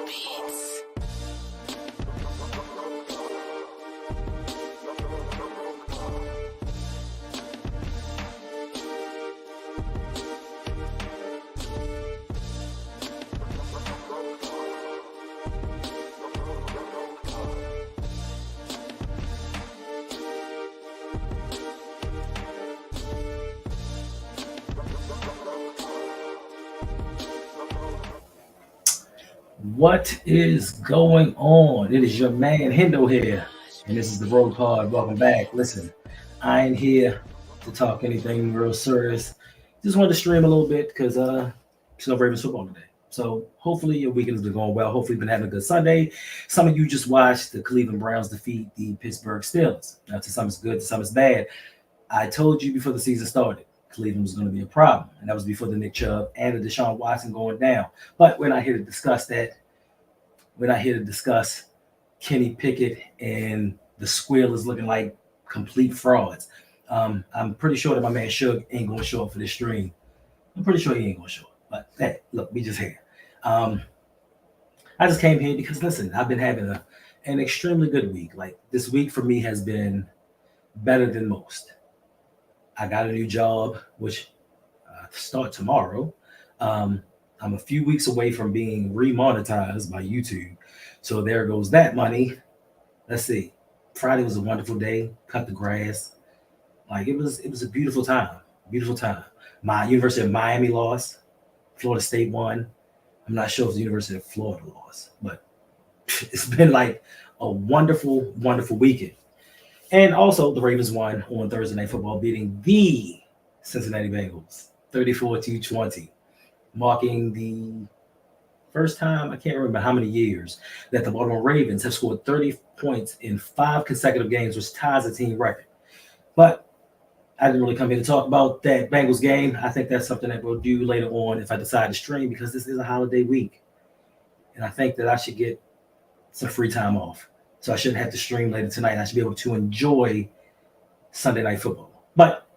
Beats. What is going on? It is your man Hendo here, and this is the Road Pod. Welcome back. Listen, I ain't here to talk anything real serious. Just wanted to stream a little bit because it's no Ravens football today. So hopefully your weekend has been going well. Hopefully you've been having a good Sunday. Some of you just watched the Cleveland Browns defeat the Pittsburgh Steelers. Now to some it's good, to some it's bad. I told you before the season started, Cleveland was going to be a problem, and that was before the Nick Chubb and the Deshaun Watson going down. But we're not here to discuss that. We're not here to discuss Kenny Pickett and the Squealers looking like complete frauds. I'm pretty sure that my man Suge ain't going to show up for this stream. I'm pretty sure he ain't going to show up. But hey, look, we just here. I just came here because, listen, I've been having an extremely good week. Like, this week for me has been better than most. I got a new job, which start tomorrow. I'm a few weeks away from being remonetized by YouTube. So there goes that money. Let's see. Friday was a wonderful day. Cut the grass. Like it was a beautiful time. Beautiful time. My University of Miami lost. Florida State won. I'm not sure if the University of Florida lost, but it's been like a wonderful, wonderful weekend. And also the Ravens won on Thursday Night Football, beating the Cincinnati Bengals 34-20. Marking the first time, I can't remember how many years, that the Baltimore Ravens have scored 30 points in 5 consecutive games, which ties a team record. But I didn't really come here to talk about that Bengals game. I think that's something that we'll do later on if I decide to stream, because this is a holiday week. And I think that I should get some free time off. So I shouldn't have to stream later tonight. I should be able to enjoy Sunday Night Football. But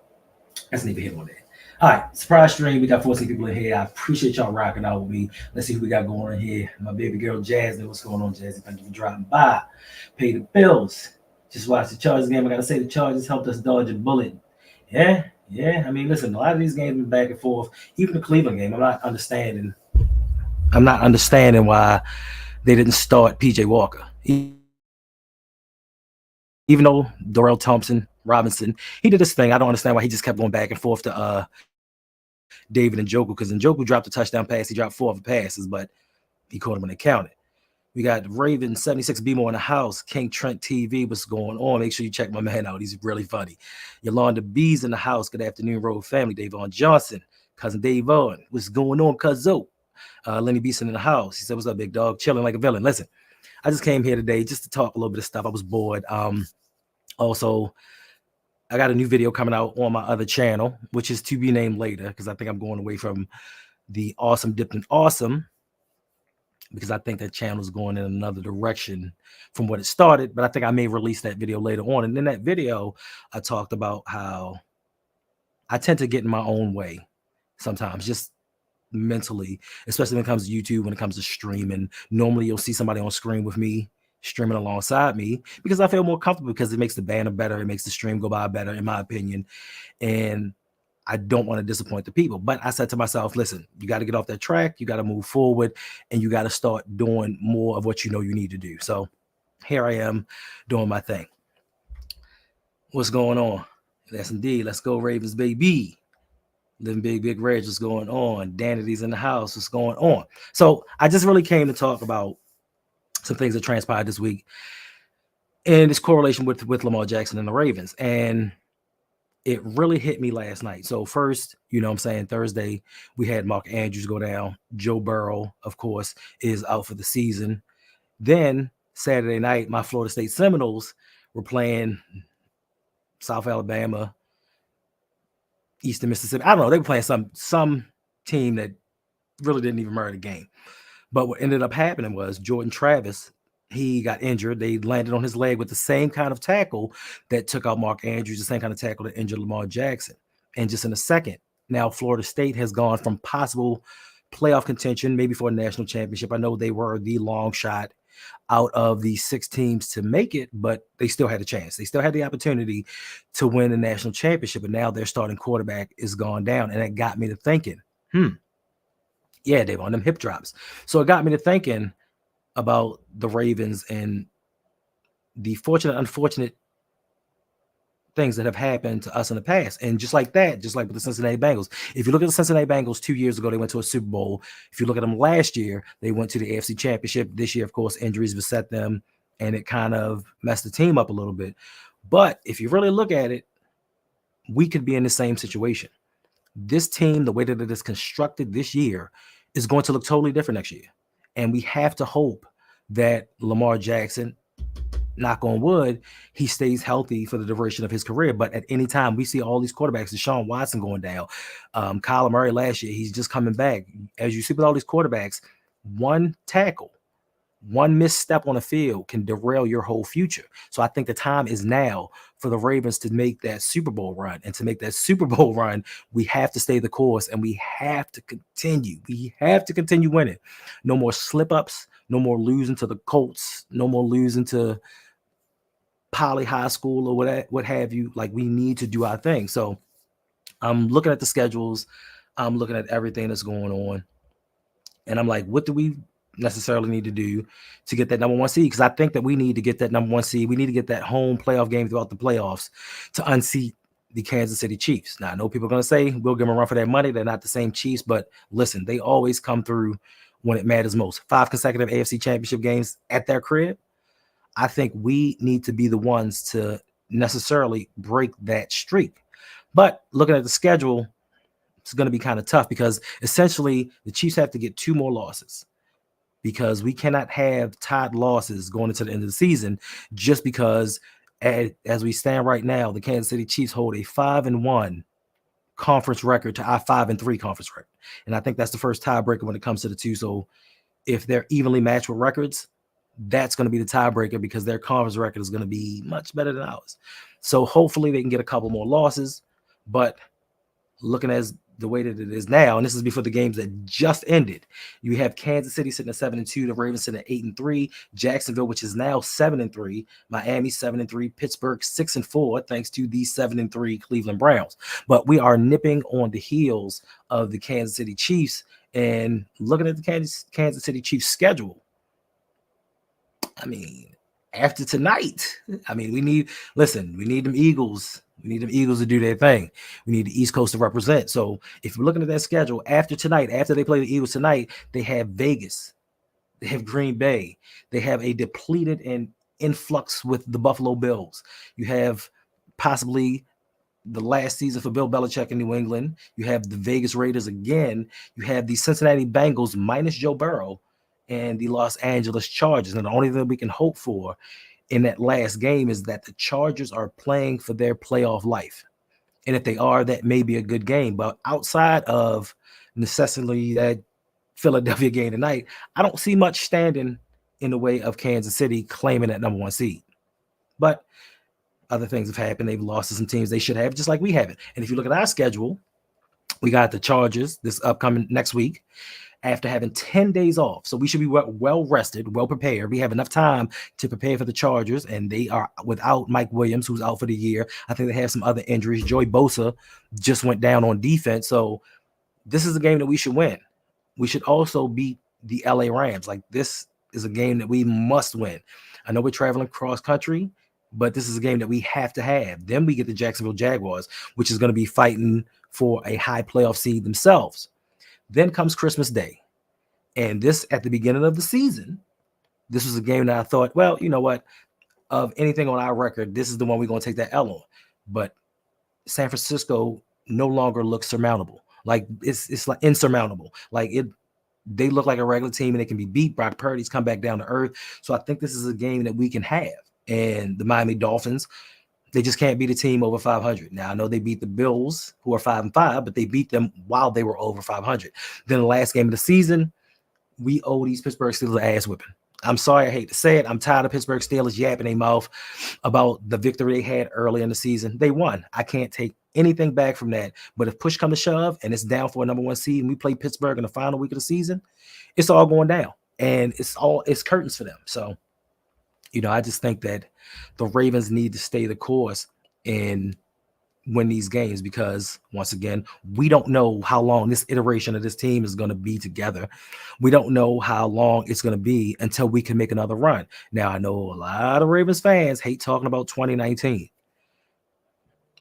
that's neither here nor there. All right, surprise stream. We got 14 people in here. I appreciate y'all rocking out with me. Let's see who we got going on here. My baby girl, Jasmine. What's going on, Jasmine? Thank you for dropping by. Pay the bills. Just watched the Chargers game. I got to say the Chargers helped us dodge a bullet. Yeah. I mean, listen, a lot of these games have been back and forth. Even the Cleveland game, I'm not understanding why they didn't start P.J. Walker. Even though Darrell Robinson, he did this thing. I don't understand why he just kept going back and forth to David Njoku, because Njoku dropped a touchdown pass. He dropped 4 other passes, but he caught him when they counted. We got Ravens 76 BMO in the house. King Trent TV, what's going on? Make sure you check my man out. He's really funny. Yolanda B's in the house. Good afternoon, Road family. Davon Johnson, cousin Davon. What's going on, Cuzzo? Lenny Beeson in the house. He said, what's up, big dog? Chilling like a villain. Listen, I just came here today just to talk a little bit of stuff. I was bored. Also, I got a new video coming out on my other channel, which is to be named later, because I think I'm going away from the Awesome Dipped in Awesome, because I think that channel is going in another direction from what it started. But I think I may release that video later on. And in that video, I talked about how I tend to get in my own way sometimes, just mentally, especially when it comes to YouTube, when it comes to streaming. Normally, you'll see somebody on screen with me streaming alongside me, because I feel more comfortable, because it makes the banner better. It makes the stream go by better, in my opinion. And I don't want to disappoint the people. But I said to myself, listen, you got to get off that track. You got to move forward, and you got to start doing more of what you know you need to do. So here I am doing my thing. What's going on? Yes, indeed. Let's go Ravens, baby. Living Big Reg, what's going on? Danity's in the house. What's going on? So I just really came to talk about some things that transpired this week and its correlation with Lamar Jackson and the Ravens. And it really hit me last night. So first, Thursday, we had Mark Andrews go down. Joe Burrow, of course, is out for the season. Then Saturday night, my Florida State Seminoles were playing South Alabama, Eastern Mississippi. I don't know. They were playing some team that really didn't even matter the game. But what ended up happening was Jordan Travis, he got injured. They landed on his leg with the same kind of tackle that took out Mark Andrews, the same kind of tackle that injured Lamar Jackson. And just in a second, now Florida State has gone from possible playoff contention, maybe for a national championship. I know they were the long shot out of the 6 teams to make it, but they still had a chance. They still had the opportunity to win a national championship, but now their starting quarterback is gone down. And it got me to thinking, yeah, they on them hip drops. So it got me to thinking about the Ravens and the fortunate, unfortunate things that have happened to us in the past. And just like that, just like with the Cincinnati Bengals, if you look at the Cincinnati Bengals 2 years ago, they went to a Super Bowl. If you look at them last year, they went to the AFC Championship. This year, of course, injuries beset them, and it kind of messed the team up a little bit. But if you really look at it, we could be in the same situation. This team, the way that it is constructed this year, is going to look totally different next year. And we have to hope that Lamar Jackson, knock on wood, he stays healthy for the duration of his career. But at any time, we see all these quarterbacks, Deshaun Watson going down, Kyler Murray last year, he's just coming back. As you see with all these quarterbacks, one tackle, one misstep on the field can derail your whole future. So I think the time is now for the Ravens to make that Super Bowl run. And to make that Super Bowl run, we have to stay the course, and we have to continue. We have to continue winning. No more slip-ups, no more losing to the Colts, no more losing to Poly High School or what have you. Like, we need to do our thing. So I'm looking at the schedules. I'm looking at everything that's going on. And I'm like, what do we necessarily need to do to get that number 1 seed? Because I think that we need to get that number 1 seed. We need to get that home playoff game throughout the playoffs to unseat the Kansas City Chiefs. Now, I know people are going to say, we'll give them a run for their money. They're not the same Chiefs, but listen, they always come through when it matters most. 5 consecutive AFC Championship games at their crib. I think we need to be the ones to necessarily break that streak. But looking at the schedule, it's going to be kind of tough because essentially the Chiefs have to get 2 more losses, because we cannot have tied losses going into the end of the season, just because as we stand right now, the Kansas City Chiefs hold a 5-1 conference record to our 5-3 conference record. And I think that's the first tiebreaker when it comes to the two. So if they're evenly matched with records, that's going to be the tiebreaker, because their conference record is going to be much better than ours. So hopefully they can get a couple more losses. But looking as the way that it is now, and this is before the games that just ended, you have Kansas City sitting at 7-2, the Ravens sitting at 8-3, Jacksonville, which is now 7-3, Miami 7-3, Pittsburgh 6-4, thanks to the 7-3 Cleveland Browns. But we are nipping on the heels of the Kansas City Chiefs, and looking at the Kansas City Chiefs schedule, I mean, after tonight, I mean, we need them Eagles. We need them Eagles to do their thing. We need the East Coast to represent. So if we're looking at that schedule, after tonight, after they play the Eagles tonight, they have Vegas. They have Green Bay. They have a depleted and influx with the Buffalo Bills. You have possibly the last season for Bill Belichick in New England. You have the Vegas Raiders again. You have the Cincinnati Bengals minus Joe Burrow and the Los Angeles Chargers. And the only thing we can hope for in that last game is that the Chargers are playing for their playoff life. And if they are, that may be a good game. But outside of necessarily that Philadelphia game tonight, I don't see much standing in the way of Kansas City claiming that number 1 seed. But other things have happened. They've lost to some teams they should have, just like we have it. And if you look at our schedule, we got the Chargers this upcoming next week, after having 10 days off. So we should be well rested, well prepared. We have enough time to prepare for the Chargers, and they are without Mike Williams, who's out for the year. I think they have some other injuries. Joey Bosa just went down on defense. So this is a game that we should win. We should also beat the LA Rams. Like, this is a game that we must win. I know we're traveling cross country, but this is a game that we have to have. Then we get the Jacksonville Jaguars, which is going to be fighting for a high playoff seed themselves. Then comes Christmas Day. And this, at the beginning of the season, this was a game that I thought, well, you know what? Of anything on our record, this is the one we're going to take that L on. But San Francisco no longer looks surmountable. Like, it's like insurmountable. Like, they look like a regular team, and they can be beat. Brock Purdy's come back down to earth. So I think this is a game that we can have. And the Miami Dolphins, they just can't beat a team over 500. Now, I know they beat the Bills, who are 5-5, but they beat them while they were over 500. Then the last game of the season, we owe these Pittsburgh Steelers an ass whipping. I'm sorry, I hate to say it. I'm tired of Pittsburgh Steelers yapping their mouth about the victory they had early in the season. They won. I can't take anything back from that. But if push come to shove and it's down for a number 1 seed and we play Pittsburgh in the final week of the season, it's all going down. And it's curtains for them. So, I just think that the Ravens need to stay the course and win these games, because once again, we don't know how long this iteration of this team is going to be together. We don't know how long it's going to be until we can make another run. Now, I know a lot of Ravens fans hate talking about 2019.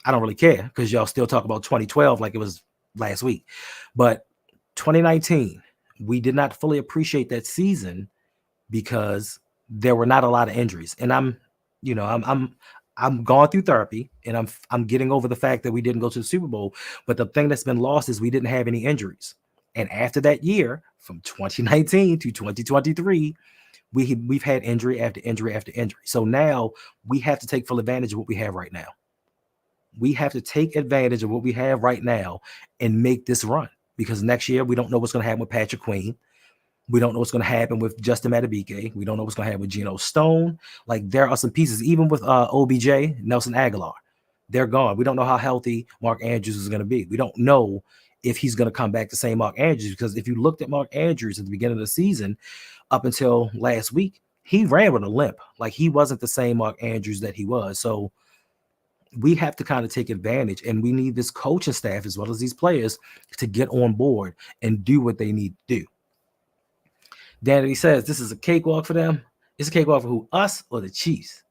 I don't really care, because y'all still talk about 2012 like it was last week. But 2019, we did not fully appreciate that season because there were not a lot of injuries. And I'm going through therapy, and I'm getting over the fact that we didn't go to the Super Bowl. But the thing that's been lost is we didn't have any injuries. And after that year, from 2019 to 2023, we've had injury after injury after injury. So now we have to take full advantage of what we have right now. We have to take advantage of what we have right now and make this run, because next year we don't know what's going to happen with Patrick Queen. We don't know what's going to happen with Justin Madubuike. We don't know what's going to happen with Geno Stone. Like, there are some pieces, even with OBJ, Nelson Aguilar. They're gone. We don't know how healthy Mark Andrews is going to be. We don't know if he's going to come back the same Mark Andrews, because if you looked at Mark Andrews at the beginning of the season up until last week, he ran with a limp. Like, he wasn't the same Mark Andrews that he was. So we have to kind of take advantage, and we need this coaching staff as well as these players to get on board and do what they need to do. Danny says this is a cakewalk for them. It's a cakewalk for who? Us or the Chiefs?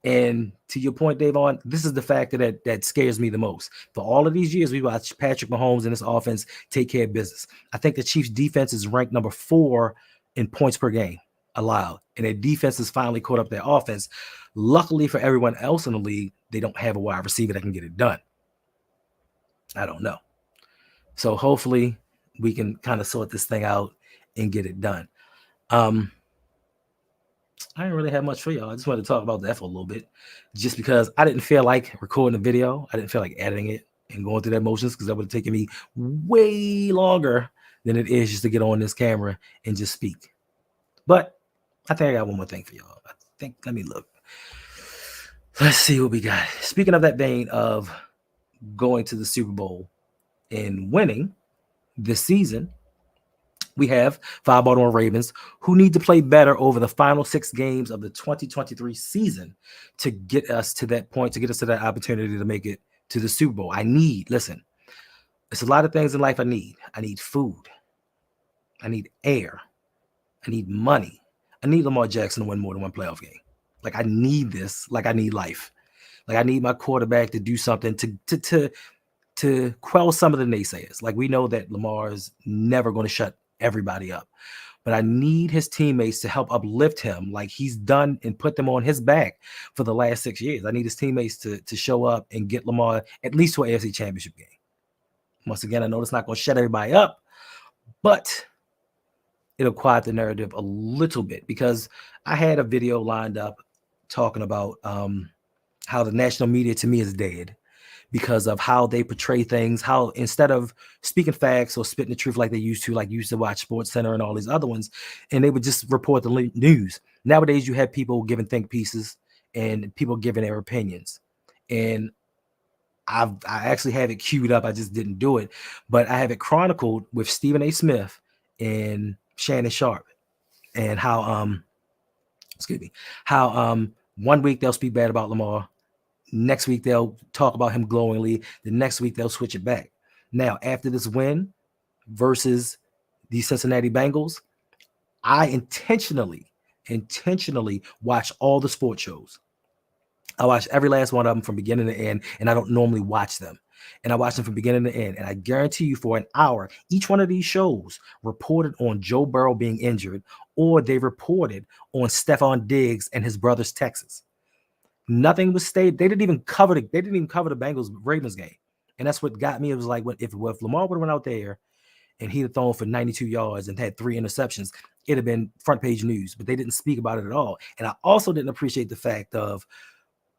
And to your point, Davon, this is the factor that scares me the most. For all of these years, we watched Patrick Mahomes and his offense take care of business. I think the Chiefs' defense is ranked number 4 in points per game allowed, and their defense has finally caught up their offense. Luckily for everyone else in the league, they don't have a wide receiver that can get it done. I don't know. So hopefully we can kind of sort this thing out and get it done. I didn't really have much for y'all. I just wanted to talk about that for a little bit, just because I didn't feel like recording a video. I didn't feel like editing it and going through that motions, because that would have taken me way longer than it is just to get on this camera and just speak. But I think I got one more thing for y'all. Let me look. Let's see what we got. Speaking of that vein of going to the Super Bowl and winning this season, we have 5 Baltimore Ravens who need to play better over the final 6 games of the 2023 season to get us to that point, to get us to that opportunity to make it to the Super Bowl. Listen, there's a lot of things in life I need. I need food. I need air. I need money. I need Lamar Jackson to win more than one playoff game. Like, I need this. Like, I need life. Like, I need my quarterback to do something to quell some of the naysayers. Like, we know that Lamar is never going to shut everybody up, but I need his teammates to help uplift him like he's done and put them on his back for the last 6 years. I need his teammates to show up and get Lamar at least to an AFC Championship game. Once again, I know it's not going to shut everybody up, but it'll quiet the narrative a little bit, because I had a video lined up talking about how the national media to me is dead because of how they portray things, how instead of speaking facts or spitting the truth like they used to, like you used to watch Sports Center and all these other ones, and they would just report the news. Nowadays, you have people giving think pieces and people giving their opinions. And I actually have it queued up. I just didn't do it, but I have it chronicled with Stephen A. Smith and Shannon Sharp, and how one week they'll speak bad about Lamar, next week they'll talk about him glowingly, the next week they'll switch it back. Now, after this win versus the Cincinnati Bengals, I intentionally watch all the sports shows. I watch every last one of them from beginning to end, and I don't normally watch them. And I watch them from beginning to end. And I guarantee you, for an hour, each one of these shows reported on Joe Burrow being injured, or they reported on Stephon Diggs and his brother's Texas. Nothing was stated. They didn't even cover the Bengals Ravens game. And that's what got me. It was like, if Lamar would have went out there and he'd have thrown for 92 yards and had 3 interceptions, it'd have been front page news. But they didn't speak about it at all. And I also didn't appreciate the fact of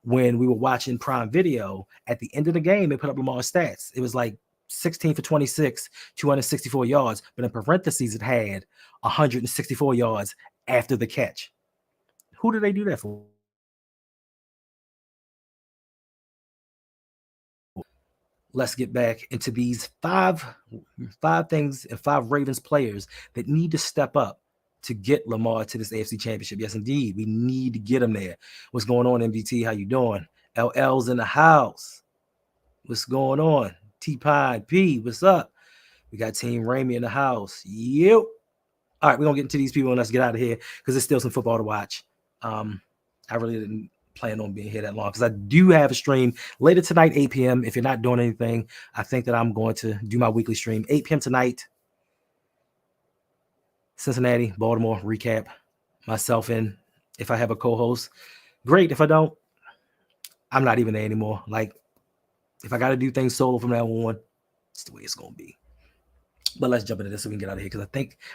when we were watching Prime Video, at the end of the game, they put up Lamar's stats. It was like 16 for 26, 264 yards. But in parentheses, it had 164 yards after the catch. Who did they do that for? let's get back into these five things and five Ravens players that need to step up to get Lamar to this AFC Championship. Yes, indeed, we need to get him there. What's going on, MDT? How you doing? LL's in the house. What's going on? T-Pine P, what's up? We got Team Ramey in the house. Yep. All right, we're going to get into these people and let's get out of here because there's still some football to watch. I really didn't plan on being here that long because I do have a stream later tonight, 8 p.m. If you're not doing anything, I think that I'm going to do my weekly stream, 8 p.m. tonight. Cincinnati, Baltimore, recap. Myself in. If I have a co-host, great. If I don't, I'm not even there anymore. Like, if I got to do things solo from now on, it's the way it's going to be. But let's jump into this so we can get out of here because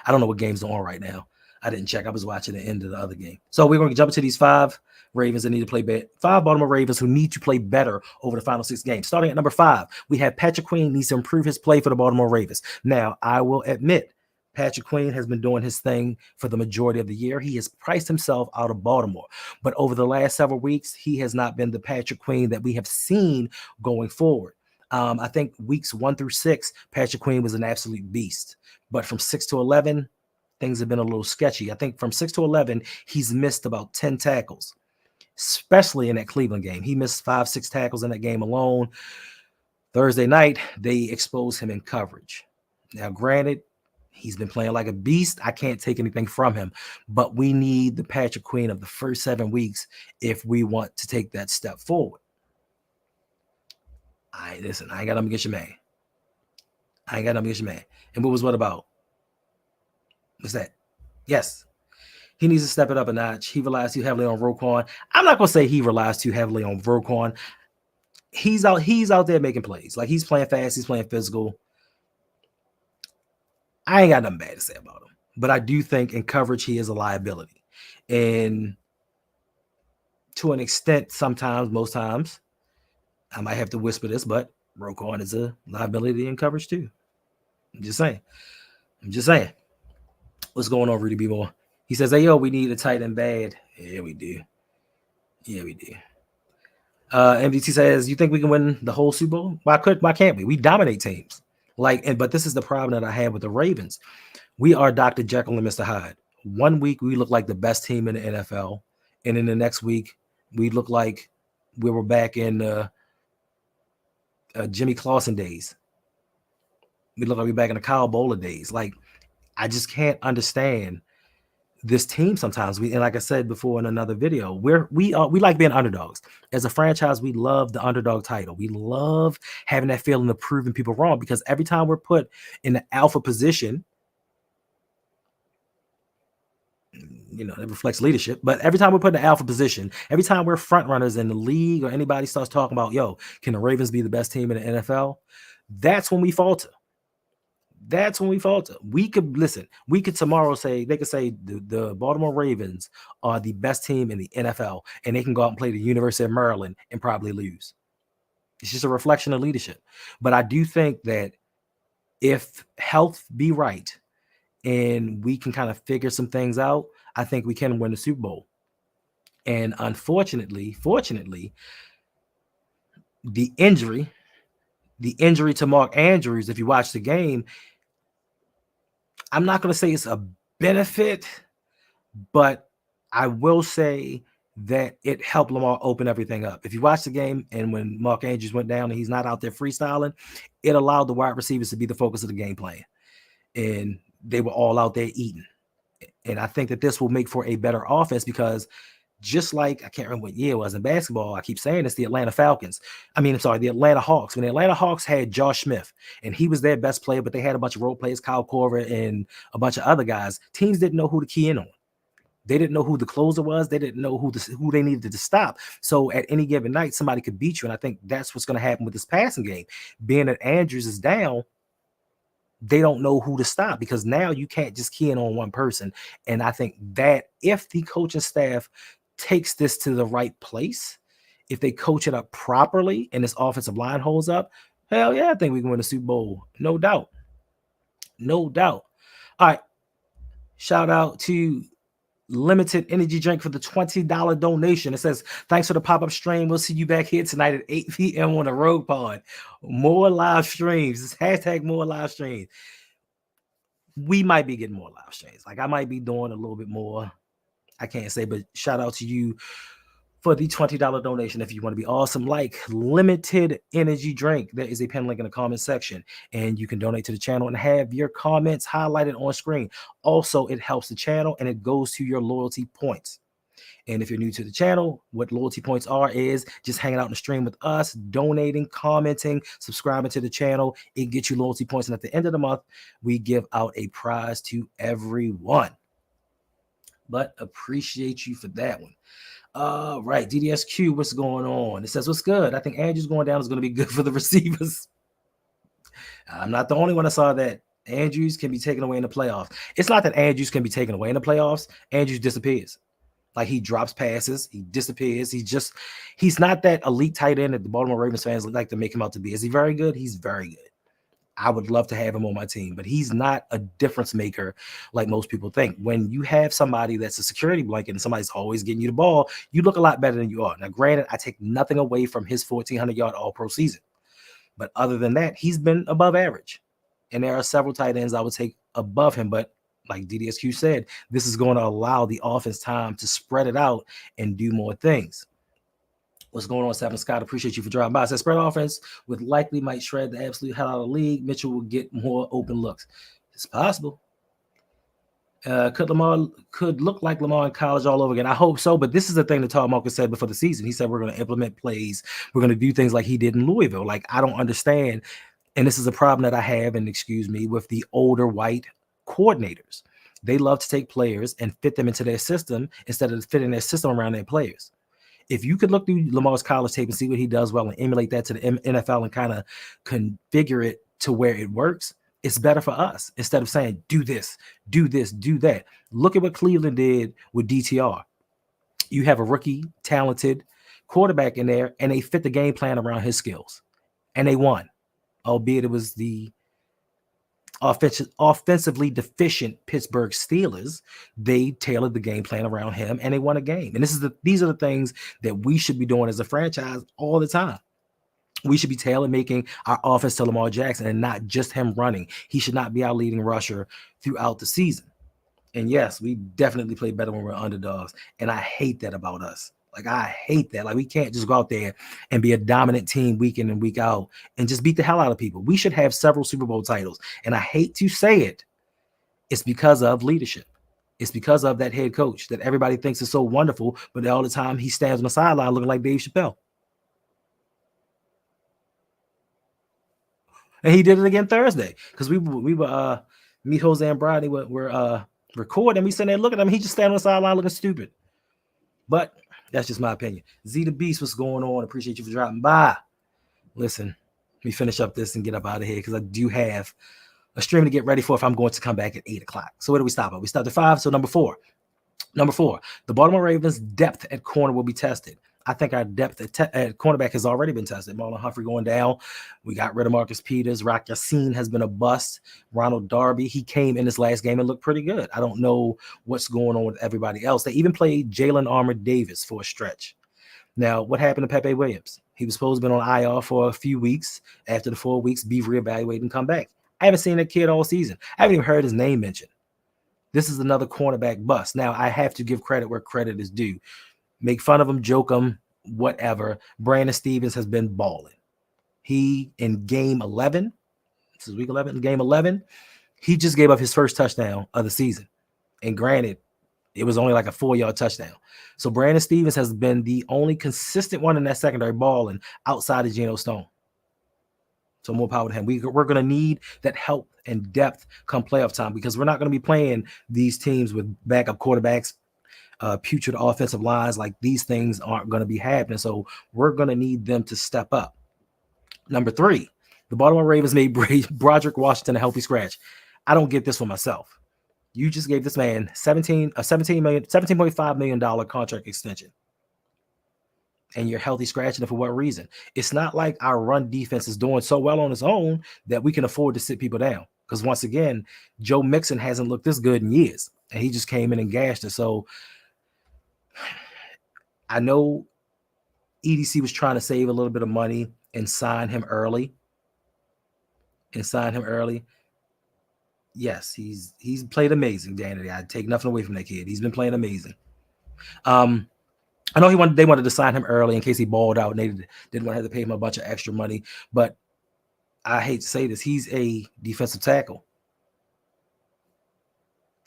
I don't know what game's on right now. I didn't check. I was watching the end of the other game. So we're going to jump into these five Ravens that need to play better. Five Baltimore Ravens who need to play better over the final 6 games. Starting at number 5, we have Patrick Queen needs to improve his play for the Baltimore Ravens. Now, I will admit, Patrick Queen has been doing his thing for the majority of the year. He has priced himself out of Baltimore. But over the last several weeks, he has not been the Patrick Queen that we have seen going forward. I think weeks 1 through 6, Patrick Queen was an absolute beast. But from 6 to 11, things have been a little sketchy. I think from 6 to 11, he's missed about 10 tackles, especially in that Cleveland game. He missed 5, 6 tackles in that game alone. Thursday night, they exposed him in coverage. Now, granted, he's been playing like a beast. I can't take anything from him, but we need the Patrick Queen of the first 7 weeks if we want to take that step forward. Listen, I ain't got nothing against your man. And what about? What's that? Yes. He needs to step it up a notch. He relies too heavily on Roquan. I'm not going to say he relies too heavily on Roquan. He's out there making plays. Like, he's playing fast. He's playing physical. I ain't got nothing bad to say about him. But I do think in coverage, he is a liability. And to an extent, sometimes, most times, I might have to whisper this, but Roquan is a liability in coverage too. I'm just saying. What's going on, Rudy B. Moore? He says, hey, yo, we need a tight end bad. Yeah, we do. MDT says, you think we can win the whole Super Bowl? Why can't we? We dominate teams. But this is the problem that I have with the Ravens. We are Dr. Jekyll and Mr. Hyde. 1 week, we look like the best team in the NFL. And in the next week, we look like we were back in Jimmy Clausen days. We look like we're back in the Kyle Bowler days. Like, I just can't understand this team sometimes. And like I said before in another video, we like being underdogs. As a franchise, we love the underdog title. We love having that feeling of proving people wrong because every time we're put in the alpha position, it reflects leadership. But every time we're put in the alpha position, every time we're front runners in the league or anybody starts talking about, yo, can the Ravens be the best team in the NFL? That's when we falter. We could tomorrow say, they could say the Baltimore Ravens are the best team in the NFL, and they can go out and play the University of Maryland and probably lose. It's just a reflection of leadership. But I do think that if health be right and we can kind of figure some things out, I think we can win the Super Bowl. And fortunately, the injury to Mark Andrews, if you watch the game, I'm not going to say it's a benefit, but I will say that it helped Lamar open everything up. If you watch the game and when Mark Andrews went down and he's not out there freestyling, it allowed the wide receivers to be the focus of the game plan. And they were all out there eating. And I think that this will make for a better offense because just like, I can't remember what year it was in basketball, I keep saying it's the Atlanta Hawks. When the Atlanta Hawks had Josh Smith, and he was their best player, but they had a bunch of role players, Kyle Korver and a bunch of other guys, teams didn't know who to key in on. They didn't know who the closer was. They didn't know who they needed to stop. So at any given night, somebody could beat you. And I think that's what's going to happen with this passing game. Being that Andrews is down, they don't know who to stop because now you can't just key in on one person. And I think that if the coaching staff takes this to the right place, if they coach it up properly and this offensive line holds up, hell yeah, I think we can win the Super Bowl. No doubt. All right. Shout out to limited energy drink for the $20 donation. It says, thanks for the pop-up stream. We'll see you back here tonight at 8 p.m. on the Rogue Pod. More live streams. It's hashtag more live streams. We might be getting more live streams. Like I might be doing a little bit more. I can't say, but shout out to you for the $20 donation if you want to be awesome. Like limited energy drink, there is a pin link in the comment section, and you can donate to the channel and have your comments highlighted on screen. Also, it helps the channel and it goes to your loyalty points. And if you're new to the channel, what loyalty points are is just hanging out in the stream with us, donating, commenting, subscribing to the channel. It gets you loyalty points. And at the end of the month, we give out a prize to everyone. But appreciate you for that one. Right, DDSQ, what's going on? It says, what's good? I think Andrews going down is going to be good for the receivers. I'm not the only one that saw that. Andrews can be taken away in the playoffs. It's not that Andrews can be taken away in the playoffs. Andrews disappears. Like he drops passes, he disappears. He's not that elite tight end that the Baltimore Ravens fans like to make him out to be. Is he very good? He's very good. I would love to have him on my team, but he's not a difference maker like most people think. When you have somebody that's a security blanket and somebody's always getting you the ball, you look a lot better than you are. Now, granted, I take nothing away from his 1,400-yard all-pro season, but other than that, he's been above average. And there are several tight ends I would take above him, but like DDSQ said, this is going to allow the offense time to spread it out and do more things. What's going on, Seven Scott? Appreciate you for dropping by. It says spread offense with likely might shred the absolute hell out of the league. Mitchell will get more open looks. It's possible. Could look like Lamar in college all over again? I hope so, but this is the thing that Todd Marcus said before the season. He said we're going to implement plays. We're going to do things like he did in Louisville. Like I don't understand, and this is a problem that I have, and excuse me, with the older white coordinators. They love to take players and fit them into their system instead of fitting their system around their players. If you could look through Lamar's college tape and see what he does well and emulate that to the NFL and kind of configure it to where it works, it's better for us instead of saying, do this, do this, do that. Look at what Cleveland did with DTR. You have a rookie, talented quarterback in there, and they fit the game plan around his skills. And they won, albeit it was the offensively deficient Pittsburgh Steelers. They tailored the game plan around him and they won a game. And these are the things that we should be doing as a franchise all the time. We should be tailor making our offense to Lamar Jackson and not just him running. He should not be our leading rusher throughout the season. And yes, we definitely play better when we're underdogs. And I hate that about us. Like, I hate that. Like, we can't just go out there and be a dominant team week in and week out and just beat the hell out of people. We should have several Super Bowl titles. And I hate to say it. It's because of leadership. It's because of that head coach that everybody thinks is so wonderful, but all the time he stands on the sideline looking like Dave Chappelle. And he did it again Thursday because we were me, Jose, and Brady were recording. We sitting there looking at him. He just standing on the sideline looking stupid. But that's just my opinion. Z the Beast, what's going on? Appreciate you for dropping by. Listen, let me finish up this and get up out of here because I do have a stream to get ready for if I'm going to come back at 8 o'clock. So where do we stop at? We stopped at 5. So number four, the Baltimore Ravens' depth at corner will be tested. I think our depth at cornerback has already been tested. Marlon Humphrey going down. We got rid of Marcus Peters. Rock Yassin has been a bust. Ronald Darby, he came in this last game and looked pretty good. I don't know what's going on with everybody else. They even played Jalen Armour-Davis for a stretch. Now, what happened to Pepe Williams? He was supposed to be on IR for a few weeks. After the 4 weeks, be reevaluated and come back. I haven't seen that kid all season. I haven't even heard his name mentioned. This is another cornerback bust. Now, I have to give credit where credit is due. Make fun of him, joke him, whatever. Brandon Stevens has been balling. He, in game 11, this is week 11, in game 11, he just gave up his first touchdown of the season. And granted, it was only like a 4-yard touchdown. So Brandon Stevens has been the only consistent one in that secondary balling outside of Geno Stone. So more power to him. We're going to need that help and depth come playoff time because we're not going to be playing these teams with backup quarterbacks, putrid offensive lines. Like, these things aren't going to be happening. So we're going to need them to step up. Number 3, the Baltimore Ravens made Broderick Washington a healthy scratch. I don't get this for myself. You just gave this man $17.5 million contract extension. And you're healthy scratching it for what reason? It's not like our run defense is doing so well on its own that we can afford to sit people down. Because once again, Joe Mixon hasn't looked this good in years. and he just came in and gashed it. So I know EDC was trying to save a little bit of money and sign him early. Yes, he's played amazing, Danny. I take nothing away from that kid. He's been playing amazing. I know they wanted to sign him early in case he balled out and they didn't want to have to pay him a bunch of extra money. But I hate to say this, he's a defensive tackle.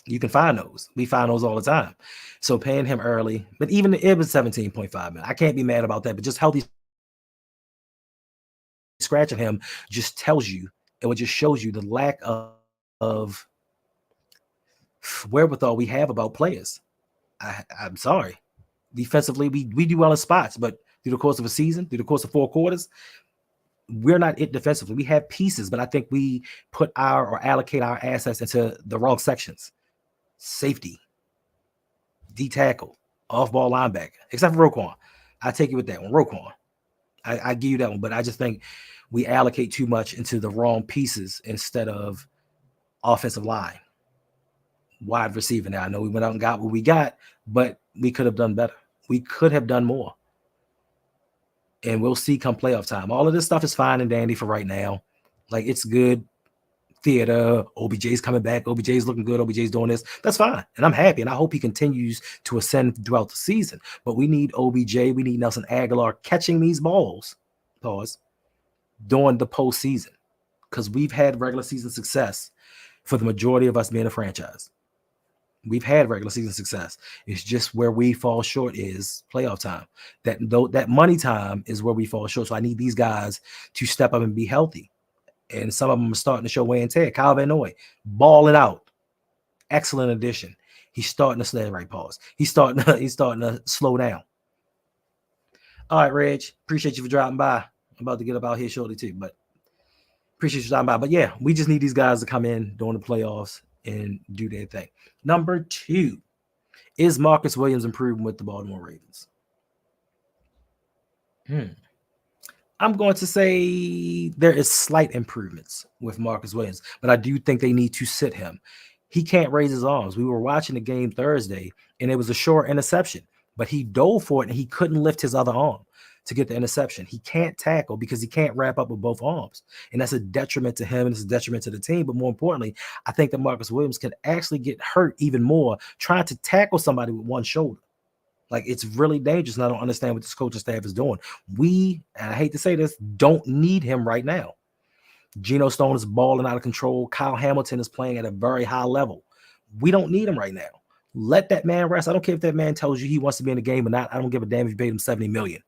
You can find those. We find those all the time. So paying him early, but even it was 17.5 million. I can't be mad about that. But just healthy scratching him just tells you, it just shows you the lack of wherewithal we have about players. I'm sorry. Defensively, we do well in spots, but through the course of a season, through the course of 4 quarters, we're not it defensively. We have pieces, but I think we put or allocate our assets into the wrong sections. Safety, D tackle, off ball linebacker, except for Roquan. I take you with that one. Roquan. I give you that one, but I just think we allocate too much into the wrong pieces instead of offensive line, wide receiver. Now I know we went out and got what we got, but we could have done better. We could have done more. And we'll see come playoff time. All of this stuff is fine and dandy for right now. Like, it's good theater. OBJ's coming back. OBJ's looking good. OBJ's doing this. That's fine. And I'm happy. And I hope he continues to ascend throughout the season. But we need OBJ. We need Nelson Aguilar catching these balls, during the postseason. Because we've had regular season success for the majority of us being a franchise. We've had regular season success. It's just where we fall short is playoff time. That money time is where we fall short. So I need these guys to step up and be healthy. And some of them are starting to show wear and tear. Kyle Van Noy, balling out. Excellent addition. He's starting to slow right pause. He's starting to slow down. All right, Reg. Appreciate you for dropping by. I'm about to get up out here shortly too, but appreciate you dropping by. But yeah, we just need these guys to come in during the playoffs and do their thing. Number 2, is Marcus Williams improving with the Baltimore Ravens? I'm going to say there is slight improvements with Marcus Williams, but I do think they need to sit him. He can't raise his arms. We were watching the game Thursday, and it was a short interception, but he dove for it, and he couldn't lift his other arm to get the interception. He can't tackle because he can't wrap up with both arms, and that's a detriment to him, and it's a detriment to the team. But more importantly, I think that Marcus Williams can actually get hurt even more trying to tackle somebody with one shoulder. Like, it's really dangerous, and I don't understand what this coaching staff is doing. We, and I hate to say this, don't need him right now. Geno Stone is balling out of control. Kyle Hamilton is playing at a very high level. We don't need him right now. Let that man rest. I don't care if that man tells you he wants to be in the game or not. I don't give a damn if you paid him $70 million.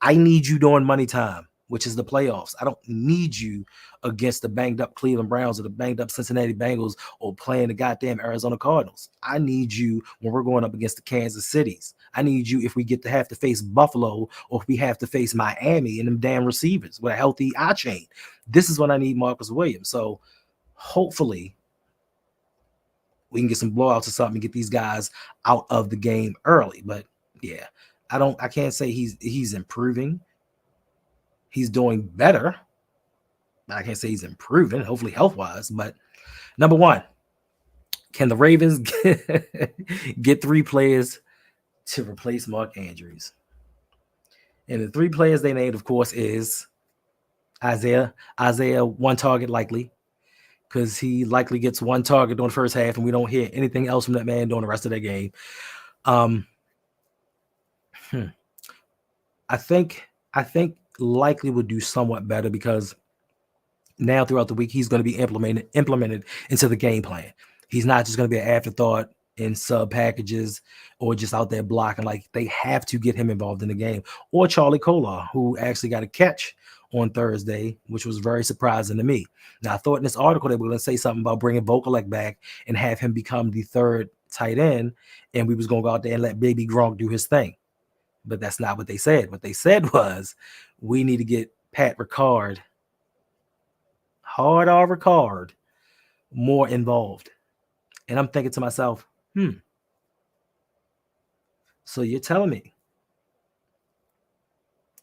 I need you during money time, which is the playoffs. I don't need you against the banged up Cleveland Browns or the banged up Cincinnati Bengals or playing the goddamn Arizona Cardinals. I need you when we're going up against the Kansas Cities. I need you if we get to have to face Buffalo or if we have to face Miami and them damn receivers with a healthy eye chain. This is when I need Marcus Williams. So hopefully we can get some blowouts or something and get these guys out of the game early. But yeah, I can't say he's improving. He's doing better. I can't say he's improving, hopefully health-wise. But number 1, can the Ravens get 3 players to replace Mark Andrews? And the 3 players they named, of course, is Isaiah, 1 target likely, because he likely gets 1 target during the first half, and we don't hear anything else from that man during the rest of that game. I think likely would do somewhat better because now throughout the week he's going to be implemented into the game plan. He's not just going to be an afterthought in sub packages or just out there blocking. Like, they have to get him involved in the game. Or Charlie Kolar, who actually got a catch on Thursday, which was very surprising to me. Now, I thought in this article they were going to say something about bringing Vokalek back and have him become the 3rd tight end, and we was going to go out there and let Baby Gronk do his thing. But that's not what they said. What they said was, we need to get Pat Ricard, more involved. And I'm thinking to myself, so you're telling me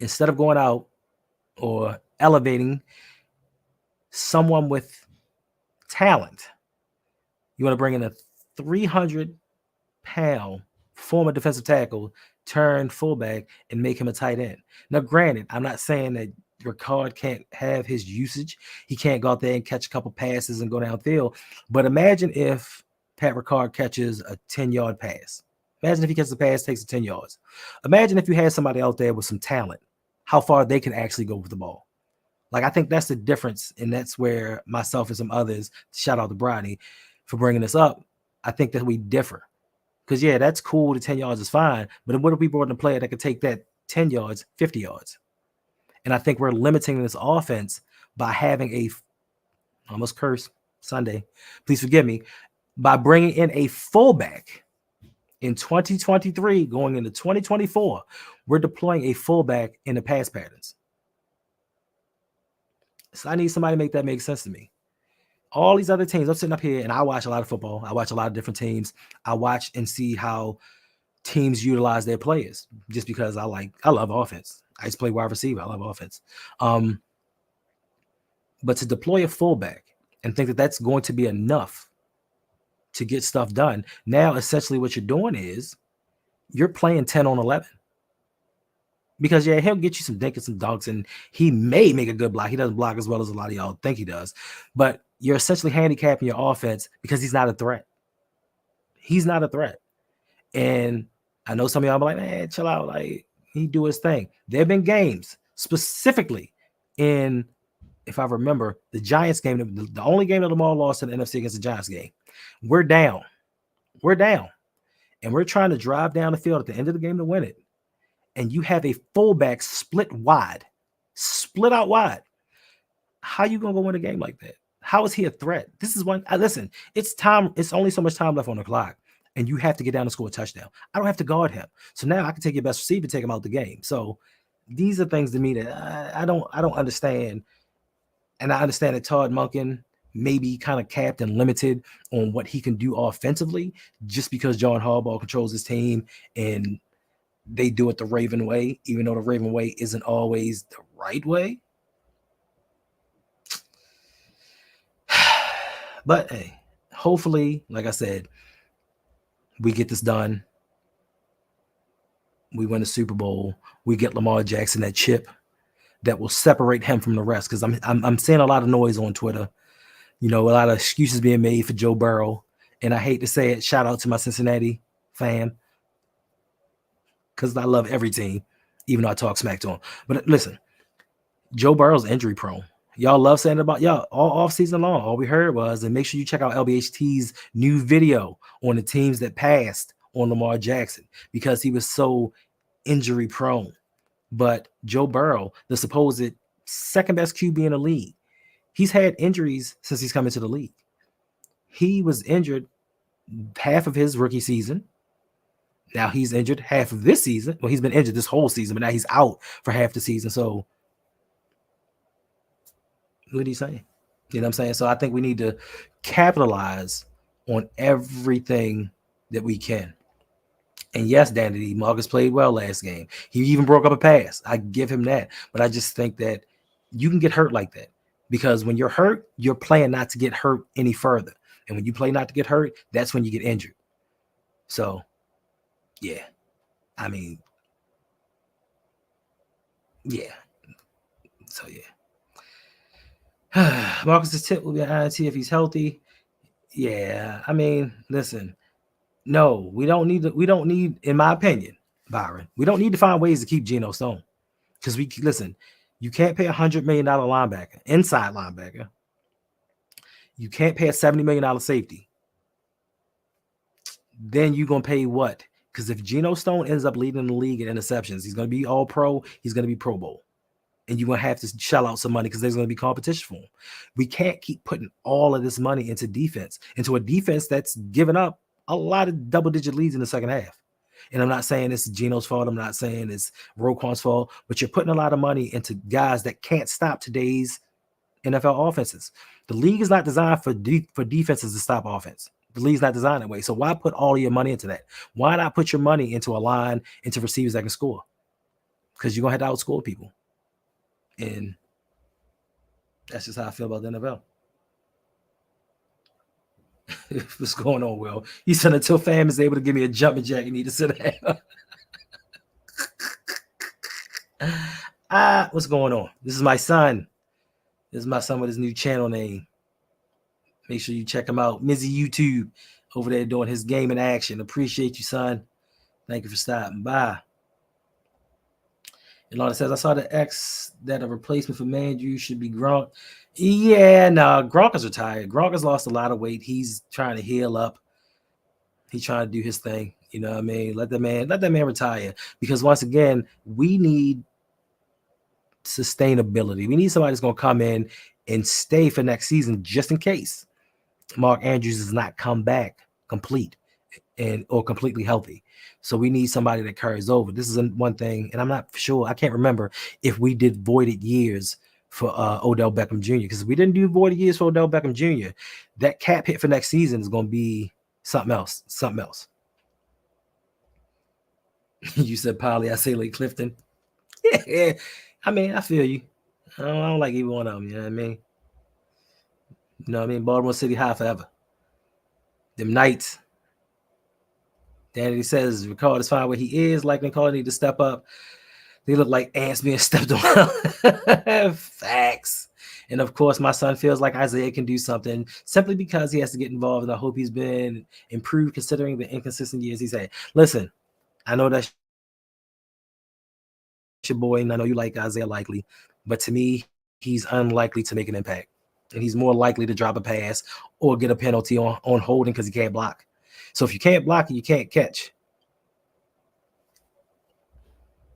instead of going out or elevating someone with talent, you want to bring in a 300-pound former defensive tackle turn fullback and make him a tight end. Now, granted, I'm not saying that Ricard can't have his usage. He can't go out there and catch a couple passes and go downfield. But imagine if Pat Ricard catches a 10-yard pass. Imagine if he catches a pass, takes it 10 yards. Imagine if you had somebody out there with some talent, how far they can actually go with the ball. Like, I think that's the difference, and that's where myself and some others, shout out to Bronny for bringing this up, I think that we differ. Because, yeah, that's cool. The 10 yards is fine. But what if we brought in a player that could take that 10 yards, 50 yards? And I think we're limiting this offense by having a, almost curse Sunday, please forgive me, by bringing in a fullback in 2023 going into 2024. We're deploying a fullback in the pass patterns. So I need somebody to make that make sense to me. All these other teams, I'm sitting up here and I watch a lot of football. I watch a lot of different teams. I watch and see how teams utilize their players just because I love offense. I just play wide receiver. I love offense. But to deploy a fullback and think that that's going to be enough to get stuff done, now essentially what you're doing is you're playing 10 on 11. Because, yeah, he'll get you some dinks and some dunks, and he may make a good block. He doesn't block as well as a lot of y'all think he does. But you're essentially handicapping your offense because he's not a threat. He's not a threat. And I know some of y'all be like, man, chill out. Like, he do his thing. There have been games, specifically in, if I remember, the Giants game, the only game that Lamar lost in the NFC against the Giants game. We're down. And we're trying to drive down the field at the end of the game to win it. And you have a fullback split out wide. How you gonna go win a game like that? How is he a threat? This is one. Listen, it's time. It's only so much time left on the clock, and you have to get down and score a touchdown. I don't have to guard him, so now I can take your best receiver, take him out the game. So these are things to me that I don't understand, and I understand that Todd Monken may be kind of capped and limited on what he can do offensively, just because John Harbaugh controls his team and they do it the Raven way, even though the Raven way isn't always the right way. But hey, hopefully, like I said, we get this done. We win the Super Bowl. We get Lamar Jackson that chip that will separate him from the rest. Because I'm seeing a lot of noise on Twitter. You know, a lot of excuses being made for Joe Burrow. And I hate to say it, shout out to my Cincinnati fan, because I love every team, even though I talk smack to them. But listen, Joe Burrow's injury prone. Y'all love saying about y'all all offseason long. All we heard was, and make sure you check out LBHT's new video on the teams that passed on Lamar Jackson because he was so injury prone. But Joe Burrow, the supposed second best QB in the league, he's had injuries since he's come into the league. He was injured half of his rookie season. Now he's injured half of this season. Well, he's been injured this whole season, but now he's out for half the season. So what are you saying? You know what I'm saying? So I think we need to capitalize on everything that we can. And yes, Danny, Marcus played well last game. He even broke up a pass. I give him that. But I just think that you can get hurt like that. Because when you're hurt, you're playing not to get hurt any further. And when you play not to get hurt, that's when you get injured. So, yeah. I mean, yeah. So, yeah. Marcus's tip will be an INT if he's healthy. Yeah. I mean, listen. No, we don't need, in my opinion, Byron, we don't need to find ways to keep Geno Stone. Because you can't pay $100 million linebacker, inside linebacker. You can't pay a $70 million safety. Then you're going to pay what? Because if Geno Stone ends up leading the league in interceptions, he's going to be all pro. He's going to be Pro Bowl. And you're going to have to shell out some money because there's going to be competition for him. We can't keep putting all of this money into defense, into a defense that's given up a lot of double-digit leads in the second half. And I'm not saying it's Geno's fault. I'm not saying it's Roquan's fault. But you're putting a lot of money into guys that can't stop today's NFL offenses. The league is not designed for defenses to stop offense. The league's not designed that way. So why put all of your money into that? Why not put your money into a line, into receivers that can score? Because you're going to have to outscore people. And that's just how I feel about the NFL. What's going on, Will? He said until fam is able to give me a jumping jack, you need to sit down. What's going on? This is my son. This is my son with his new channel name. Make sure you check him out. Mizzy YouTube over there doing his game in action. Appreciate you, son. Thank you for stopping by. And Lana says, I saw the X that a replacement for Mandrew should be Gronk. Yeah, no, Gronk is retired. Gronk has lost a lot of weight. He's trying to heal up. He's trying to do his thing. You know what I mean? Let that man retire. Because once again, we need sustainability. We need somebody that's going to come in and stay for next season just in case Mark Andrews does not come back complete or completely healthy. So we need somebody that carries over. This is one thing, and I'm not sure. I can't remember if we did voided years for Odell Beckham Jr. because if we didn't do voided years for Odell Beckham Jr., that cap hit for next season is going to be something else. Something else. You said Polly. I say Lake Clifton. Yeah, I mean, I feel you. I don't like either one of them. You know what I mean? You know what I mean? Baltimore City high forever. Them Knights. Danny says Ricard is fine where he is. Like Nicole need to step up. They look like ants being stepped on. Facts. And of course, my son feels like Isaiah can do something simply because he has to get involved. And I hope he's been improved considering the inconsistent years he's had. Listen, I know that's your boy, and I know you like Isaiah likely, but to me, he's unlikely to make an impact. And he's more likely to drop a pass or get a penalty on holding because he can't block. So if you can't block it, you can't catch.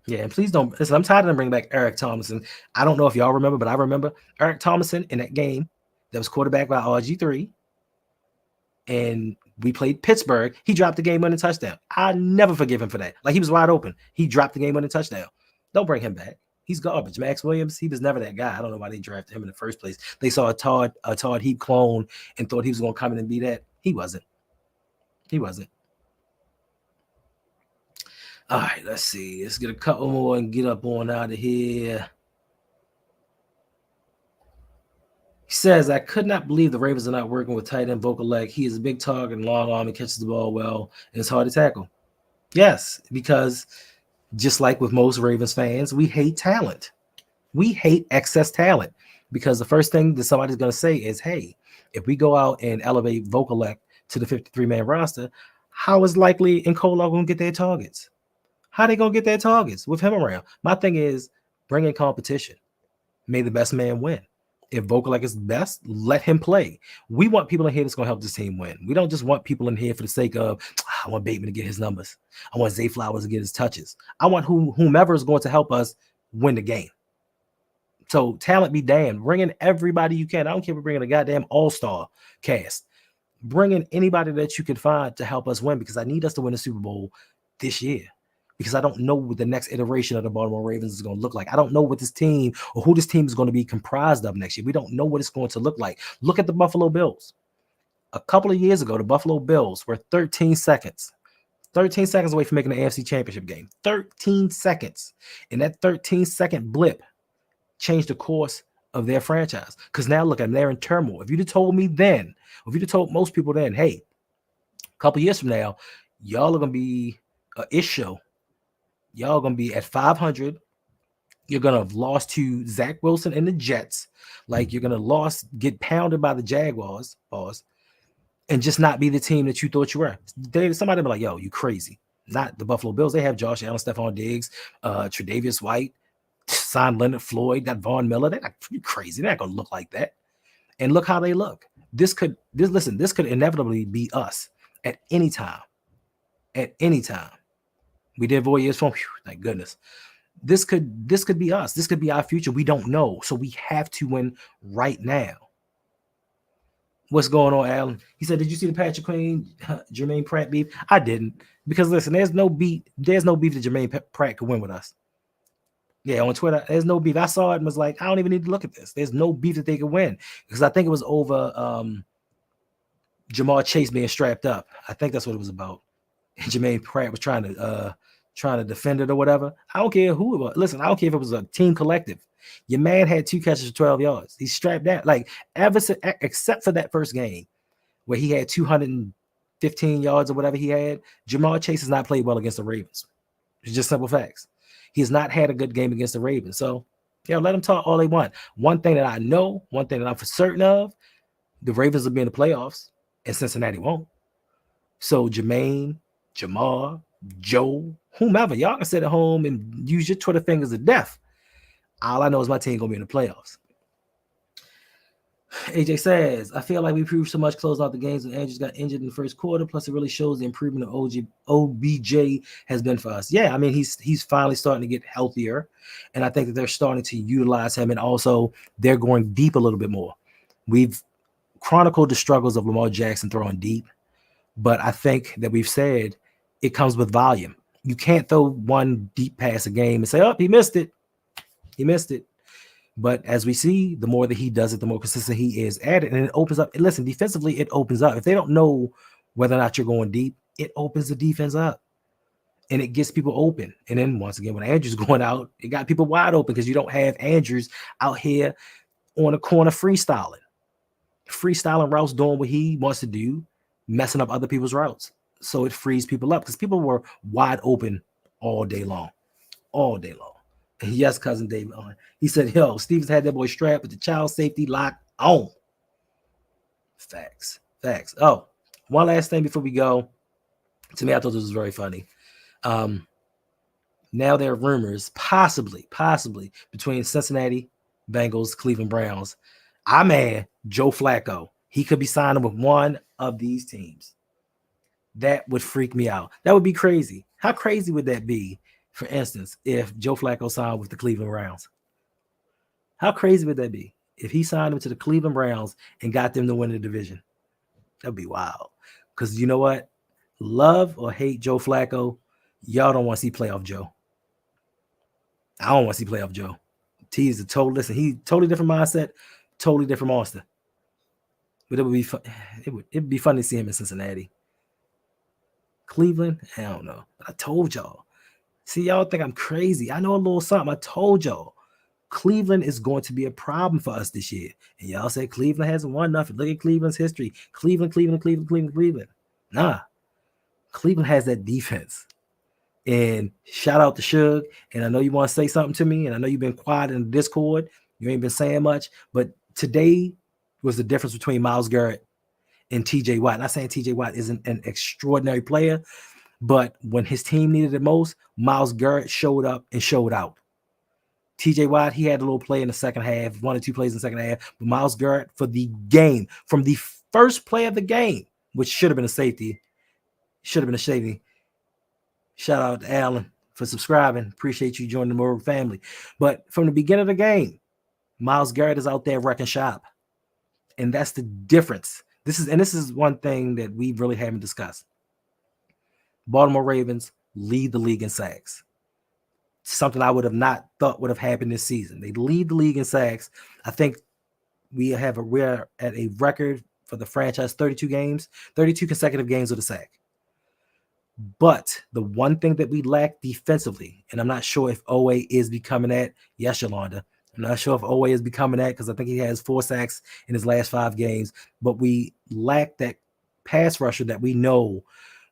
Yeah, and please don't listen. I'm tired of them bringing back Eric Thomason. I don't know if y'all remember, but I remember Eric Thomason in that game that was quarterbacked by RG3. And we played Pittsburgh. He dropped the game-winning touchdown. I never forgive him for that. Like, he was wide open. He dropped the game-winning touchdown. Don't bring him back. He's garbage. Max Williams, he was never that guy. I don't know why they drafted him in the first place. They saw a Todd Heap clone and thought he was going to come in and be that. He wasn't. He wasn't. All right, let's see. Let's get a couple more and get up on out of here. He says, I could not believe the Ravens are not working with tight end Vokalek. He is a big target and long arm and catches the ball well, and it's hard to tackle. Yes, because just like with most Ravens fans, we hate talent. We hate excess talent because the first thing that somebody's going to say is, hey, if we go out and elevate Vokalek to the 53-man roster, how is likely and Colo going to get their targets? How are they going to get their targets with him around? My thing is bring in competition. May the best man win. If Vokalek is best, let him play. We want people in here that's going to help this team win. We don't just want people in here for the sake of, I want Bateman to get his numbers. I want Zay Flowers to get his touches. I want whomever is going to help us win the game. So talent be damned. Bring in everybody you can. I don't care if we're bringing a goddamn all-star cast. Bring in anybody that you can find to help us win because I need us to win the Super Bowl this year. Because I don't know what the next iteration of the Baltimore Ravens is going to look like. I don't know what this team or who this team is going to be comprised of next year. We don't know what it's going to look like. Look at the Buffalo Bills. A couple of years ago, the Buffalo Bills were 13 seconds away from making the AFC Championship game. 13 seconds. And that 13-second blip changed the course of their franchise. Because now look at them, they're in turmoil. If you'd have told me then, or if you'd have told most people then, hey, a couple years from now, y'all are going to be an issue. Y'all going to be at 500. You're going to have lost to Zach Wilson and the Jets. Like you're going to get pounded by the Jaguars, and just not be the team that you thought you were. Somebody be like, yo, you crazy. Not the Buffalo Bills. They have Josh Allen, Stephon Diggs, Tre'Davious White, signed Leonard Floyd, got Von Miller. They're not crazy. They're not going to look like that. And look how they look. This could inevitably be us at any time. At any time. We did 4 years from, thank goodness. This could be us. This could be our future. We don't know. So we have to win right now. What's going on, Alan? He said, did you see the Patrick Queen, Jermaine Pratt beef? I didn't. Because listen, there's no beef that Jermaine Pratt could win with us. Yeah, on Twitter, there's no beef. I saw it and was like, I don't even need to look at this. There's no beef that they could win. Because I think it was over Jamar Chase being strapped up. I think that's what it was about. And Jermaine Pratt was trying to defend it or whatever. I don't care who it was. Listen, I don't care if it was a team collective. Your man had 2 catches for 12 yards. He's strapped down. Like, except for that first game, where he had 215 yards or whatever he had, Jamar Chase has not played well against the Ravens. It's just simple facts. He has not had a good game against the Ravens. So, let them talk all they want. One thing that I know, one thing that I'm for certain of, the Ravens will be in the playoffs and Cincinnati won't. So Jermaine, Jamar, Joe, whomever, y'all can sit at home and use your Twitter fingers to death. All I know is my team going to be in the playoffs. AJ says, I feel like we proved so much closing out the games and Andrews got injured in the first quarter. Plus, it really shows the improvement of OBJ has been for us. Yeah, I mean, he's finally starting to get healthier. And I think that they're starting to utilize him. And also, they're going deep a little bit more. We've chronicled the struggles of Lamar Jackson throwing deep. But I think that we've said it comes with volume. You can't throw one deep pass a game and say, oh, he missed it. He missed it. But as we see, the more that he does it, the more consistent he is at it. And it opens up. Listen, defensively, it opens up. If they don't know whether or not you're going deep, it opens the defense up. And it gets people open. And then once again, when Andrews going out, it got people wide open because you don't have Andrews out here on the corner freestyling routes, doing what he wants to do, messing up other people's routes. So it frees people up because people were wide open all day long. Yes, cousin David. He said, yo, Stevens had that boy strapped with the child safety lock on. Facts. Oh, one last thing before we go. To me, I thought this was very funny. Now there are rumors, possibly, between Cincinnati Bengals, Cleveland Browns. Our man, Joe Flacco, he could be signing with one of these teams. That would freak me out. That would be crazy. How crazy would that be, for instance, if Joe Flacco signed with the Cleveland Browns? How crazy would that be if he signed them to the Cleveland Browns and got them to win the division? That'd be wild. Because you know what? Love or hate Joe Flacco, y'all don't want to see playoff Joe. I don't want to see playoff Joe. He's a total, listen, he's totally different mindset, totally different monster. But it would be fun. It'd be fun to see him in Cincinnati. Cleveland, I don't know. I told y'all. See, y'all think I'm crazy. I know a little something. I told y'all. Cleveland is going to be a problem for us this year. And y'all say Cleveland hasn't won nothing. Look at Cleveland's history. Cleveland. Nah. Cleveland has that defense. And shout out to Suge. And I know you want to say something to me. And I know you've been quiet in the Discord. You ain't been saying much. But today was the difference between Myles Garrett and TJ Watt. Not saying TJ Watt isn't an extraordinary player, but when his team needed it most, Myles Garrett showed up and showed out. TJ Watt, he had a little play in the second half, 1 or 2 plays in the second half, but Myles Garrett for the game, from the first play of the game, which should have been a safety. Shout out to Alan for subscribing. Appreciate you joining the Morgan family. But from the beginning of the game, Myles Garrett is out there wrecking shop. And that's the difference. This is one thing that we really haven't discussed. Baltimore Ravens lead the league in sacks. Something I would have not thought would have happened this season. They lead the league in sacks. I think we're at a record for the franchise, 32 consecutive games with a sack. But the one thing that we lack defensively, and I'm not sure if Owe is becoming that. Yes, Yolanda. I'm not sure if Owe is becoming that because I think he has 4 sacks in his last 5 games. But we lack that pass rusher that we know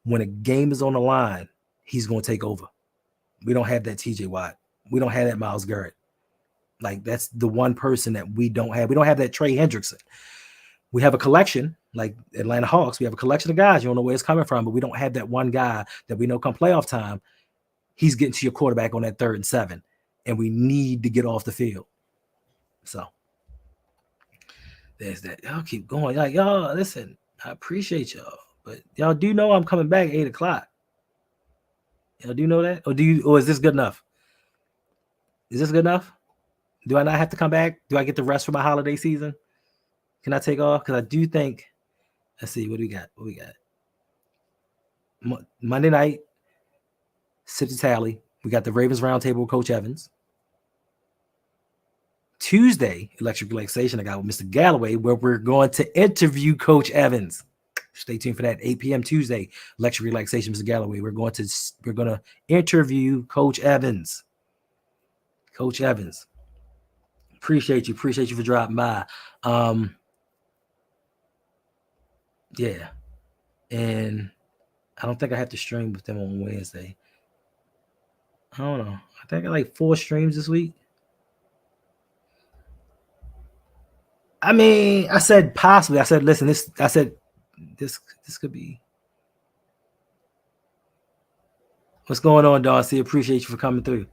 when a game is on the line, he's going to take over. We don't have that TJ Watt. We don't have that Myles Garrett. Like, that's the one person that we don't have. We don't have that Trey Hendrickson. We have a collection, like Atlanta Hawks. We have a collection of guys. You don't know where it's coming from, but we don't have that one guy that we know come playoff time, he's getting to your quarterback on that 3rd and 7, and we need to get off the field. So there's that. Y'all keep going. Like, y'all, listen, I appreciate y'all, but y'all do know I'm coming back at 8 o'clock. Y'all do know that? Or is this good enough? Is this good enough? Do I not have to come back? Do I get the rest for my holiday season? Can I take off? Because I do think, let's see, what do we got? Monday night, Sip to Tally. We got the Ravens Roundtable with Coach Evans. Tuesday, Electric Relaxation, I got with Mr. Galloway, where we're going to interview Coach Evans. Stay tuned for that. 8 p.m. Tuesday, Electric Relaxation, Mr. Galloway. We're going to interview Coach Evans. Coach Evans. Appreciate you for dropping by. Yeah. And I don't think I have to stream with them on Wednesday. I don't know. I think I got like 4 streams this week. I mean, I said possibly. I said, listen, this could be. What's going on, Darcy? Appreciate you for coming through.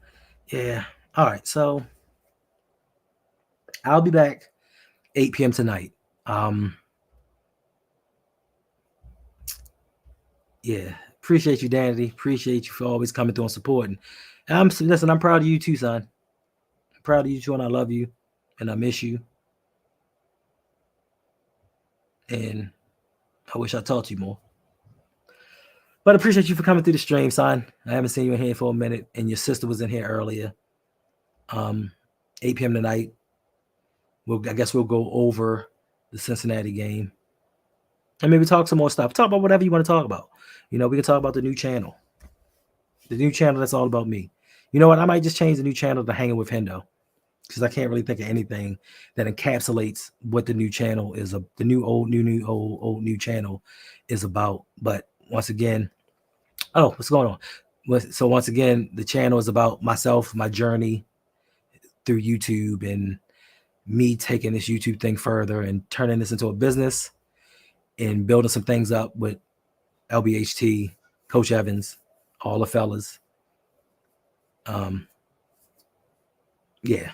Yeah. All right. So I'll be back 8 p.m. tonight. Yeah. Appreciate you, Danity. Appreciate you for always coming through and supporting. Listen, I'm proud of you too, son. I'm proud of you too, and I love you, and I miss you. And I wish I talked to you more. But I appreciate you for coming through the stream, son. I haven't seen you in here for a minute, and your sister was in here earlier. 8 p.m. tonight. I guess we'll go over the Cincinnati game. And maybe talk some more stuff. Talk about whatever you want to talk about. We can talk about the new channel. The new channel that's all about me. You know what? I might just change the new channel to Hanging with Hendo, because I can't really think of anything that encapsulates what the new channel is. The new channel is about. But once again, what's going on? So once again, the channel is about myself, my journey through YouTube, and me taking this YouTube thing further and turning this into a business and building some things up with LBHT, Coach Evans, all the fellas. Yeah.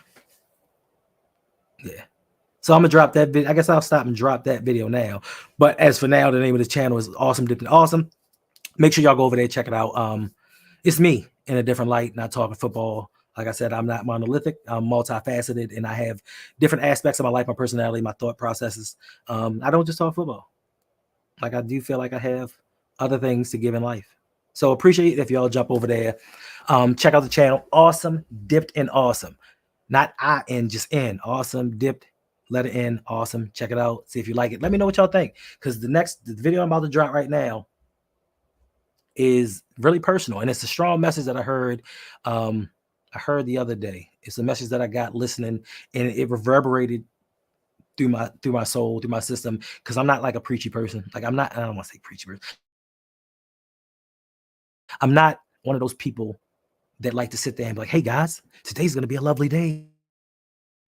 So I'm gonna drop that video. I guess I'll stop and drop that video now. But as for now, the name of the channel is Awesome Dipped and Awesome. Make sure y'all go over there, check it out. It's me in a different light, not talking football. Like I said, I'm not monolithic. I'm multifaceted, and I have different aspects of my life, my personality, my thought processes. I don't just talk football. Like, I do feel like I have other things to give in life. So appreciate it if y'all jump over there. Check out the channel, Awesome Dipped and Awesome. Not I and just in. Awesome Dipped, letter N, awesome. Check it out. See if you like it. Let me know what y'all think. Because the video I'm about to drop right now is really personal, and it's a strong message that I heard the other day. It's a message that I got listening, and it reverberated through my soul, through my system, because I'm not like a preachy person. Like, I don't want to say preachy person. I'm not one of those people that like to sit there and be like, hey guys, today's gonna be a lovely day,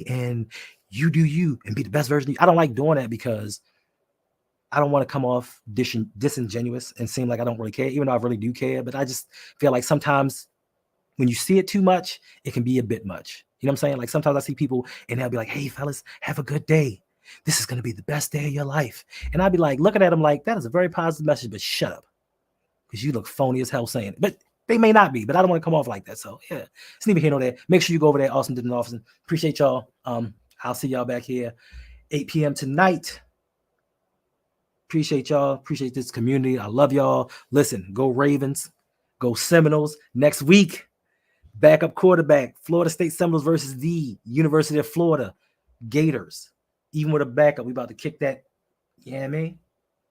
and you do you and be the best version of you. I don't like doing that, because I don't want to come off disingenuous and seem like I don't really care, even though I really do care. But I just feel like sometimes when you see it too much, it can be a bit much. You know what I'm saying? Like, sometimes I see people and they'll be like, hey fellas, have a good day. This is going to be the best day of your life. And I'd be like, looking at them like, that is a very positive message, but shut up, because you look phony as hell saying it. But they may not be, but I don't want to come off like that. So yeah, it's neither here nor there. Make sure you go over there. Awesome Dipped and Awesome. Appreciate y'all. I'll see y'all back here 8 p.m. tonight. Appreciate y'all. Appreciate this community. I love y'all. Listen, go Ravens. Go Seminoles. Next week, backup quarterback, Florida State Seminoles versus the University of Florida Gators. Even with a backup, we about to kick that. Yeah, you know what I mean?